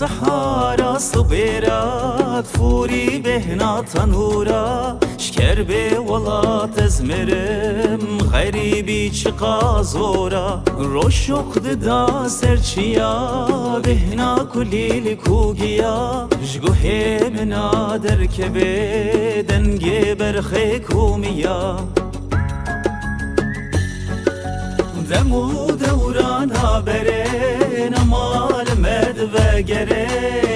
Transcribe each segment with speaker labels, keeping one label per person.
Speaker 1: سحارا صبيرات فوري بهنا تنورا شكر بي ولات ازمرم غريبي چقا زورا روشق دا سرچيا بهنا كليل كوگيا جگوه منا دركبه دنگي برخي كوميا دمو دورانا برين مال مد وگره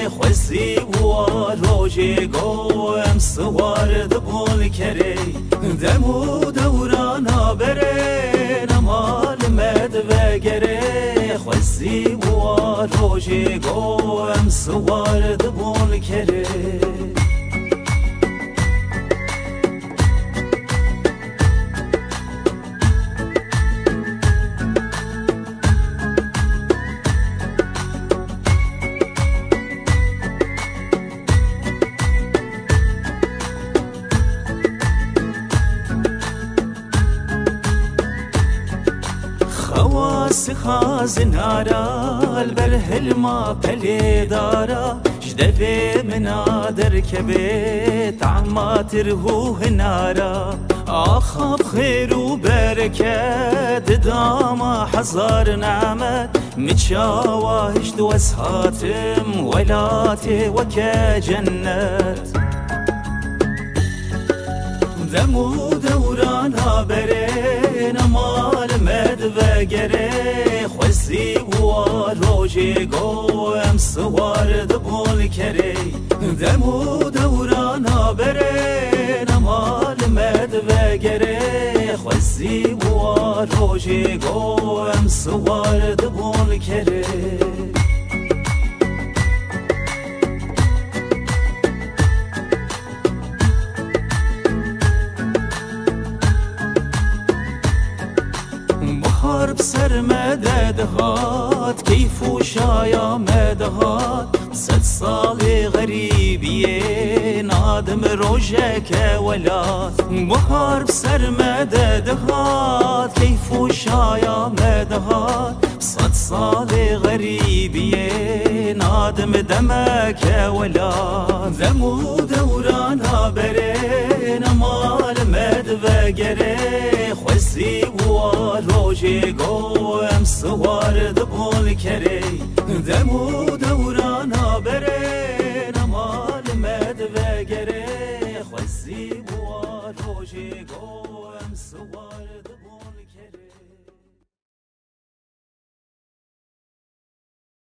Speaker 1: خوزی و روژه گوهم سوار دبول کره دمو دورانا برين مال مد وگره خوزی و روژه گوهم سوار دبول کره خواس خازنارا البرهلما بلي دارا جدبي منا دركبي تعمات رهوه نارا آخاب خير وبركة داما حزار نعمت متشاواهش دوس هاتم ولاتي وكا جنت دمو دورانا برين مال مد وگره خوزی و روژه گوهم سوار دبول کره دمو دورانا برين مال مد وگره خوزی و روژه گوهم سوار دبول کره حرب سر مدد هات كيف وشايا مدهات 100 سال غريبية نادم روجك ولات بحرب سر مدد هات كيف وشايا مدهات 100 سال غريبية نادم دمك ولات دمو دورانا برين مال مد وگره خوزی و روژه گوهم سوار دبول کره دمو دورانا برين مال مد وگره خوزی و روژه گوهم سوار